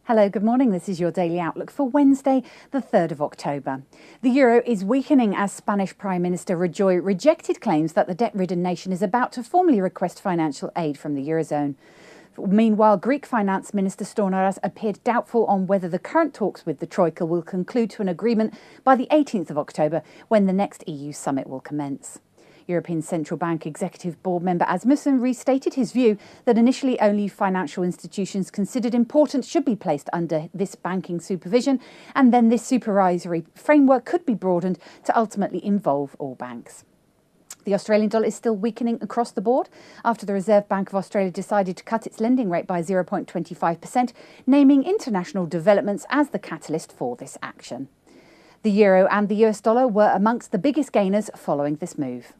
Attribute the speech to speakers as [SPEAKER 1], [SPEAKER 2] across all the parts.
[SPEAKER 1] Hello, good morning. This is your daily outlook for Wednesday, the 3rd of October. The euro is weakening as Spanish Prime Minister Rajoy rejected claims that the debt-ridden nation is about to formally request financial aid from the Eurozone. Meanwhile, Greek Finance Minister Stornaras appeared doubtful on whether the current talks with the Troika will conclude to an agreement by the 18th of October, when the next EU summit will commence. European Central Bank Executive Board member Asmussen restated his view that initially only financial institutions considered important should be placed under this banking supervision, and then this supervisory framework could be broadened to ultimately involve all banks. The Australian dollar is still weakening across the board after the Reserve Bank of Australia decided to cut its lending rate by 0.25%, naming international developments as the catalyst for this action. The euro and the US dollar were amongst the biggest gainers following this move.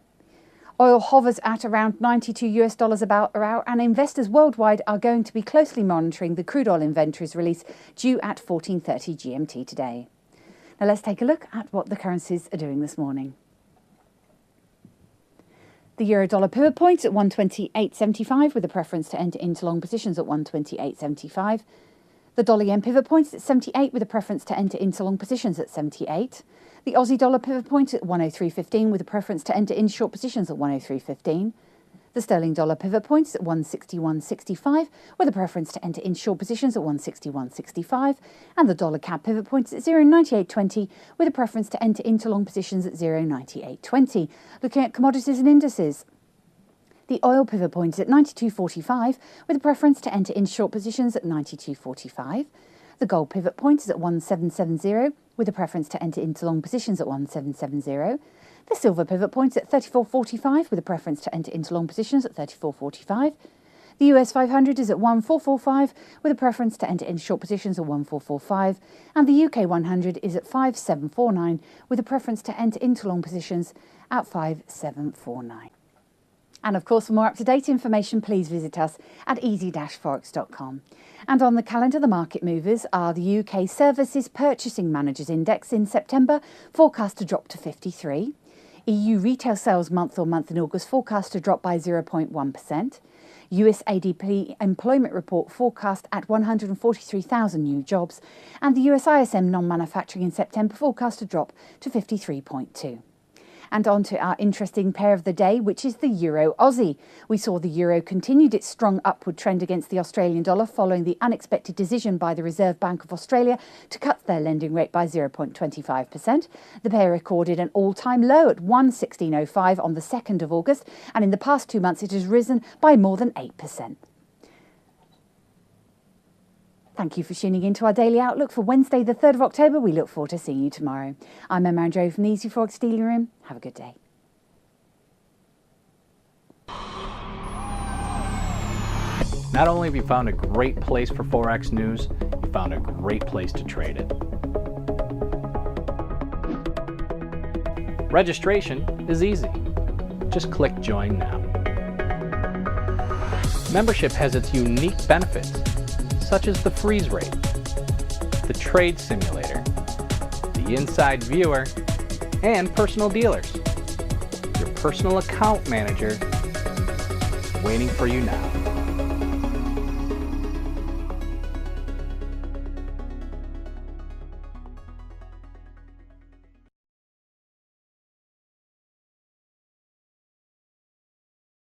[SPEAKER 1] Oil hovers at around $92 per hour, and investors worldwide are going to be closely monitoring the crude oil inventories release due at 14:30 GMT today. Now let's take a look at what the currencies are doing this morning. The euro-dollar pivot point at 128.75 with a preference to enter into long positions at 128.75. The dollar-yen pivot point is at 78 with a preference to enter into long positions at 78. The Aussie dollar pivot point at 103.15 with a preference to enter in short positions at 103.15. The sterling dollar pivot point is at 161.65 with a preference to enter in short positions at 161.65. And the dollar CAD pivot point is at 0.9820 with a preference to enter into long positions at 0.9820. Looking at commodities and indices. The oil pivot point is at 92.45 with a preference to enter in short positions at 92.45. The gold pivot point is at 1770 with a preference to enter into long positions at 1770. The silver pivot point is at 34.45 with a preference to enter into long positions at 34.45. The US 500 is at 1445 with a preference to enter in short positions at 1445. And the UK 100 is at 5749 with a preference to enter into long positions at 5749. And of course, for more up-to-date information, please visit us at easy-forex.com. And on the calendar, the market movers are the UK Services Purchasing Managers Index in September, forecast to drop to 53. EU retail sales month-on-month in August forecast to drop by 0.1%. US ADP employment report forecast at 143,000 new jobs. And the US ISM non-manufacturing in September forecast to drop to 53.2. And on to our interesting pair of the day, which is the Euro-Aussie. We saw the euro continued its strong upward trend against the Australian dollar following the unexpected decision by the Reserve Bank of Australia to cut their lending rate by 0.25%. The pair recorded an all-time low at 116.05 on the 2nd of August, and in the past 2 months it has risen by more than 8%. Thank you for tuning in to our daily outlook for Wednesday, the 3rd of October. We look forward to seeing you tomorrow. I'm Emma Andrew from the Easy Forex Dealing Room. Have a good day.
[SPEAKER 2] Not only have you found a great place for Forex news, you found a great place to trade it. Registration is easy. Just click Join Now. Membership has its unique benefits, such as the freeze rate, the trade simulator, the inside viewer, and personal dealers. Your personal account manager waiting for you now.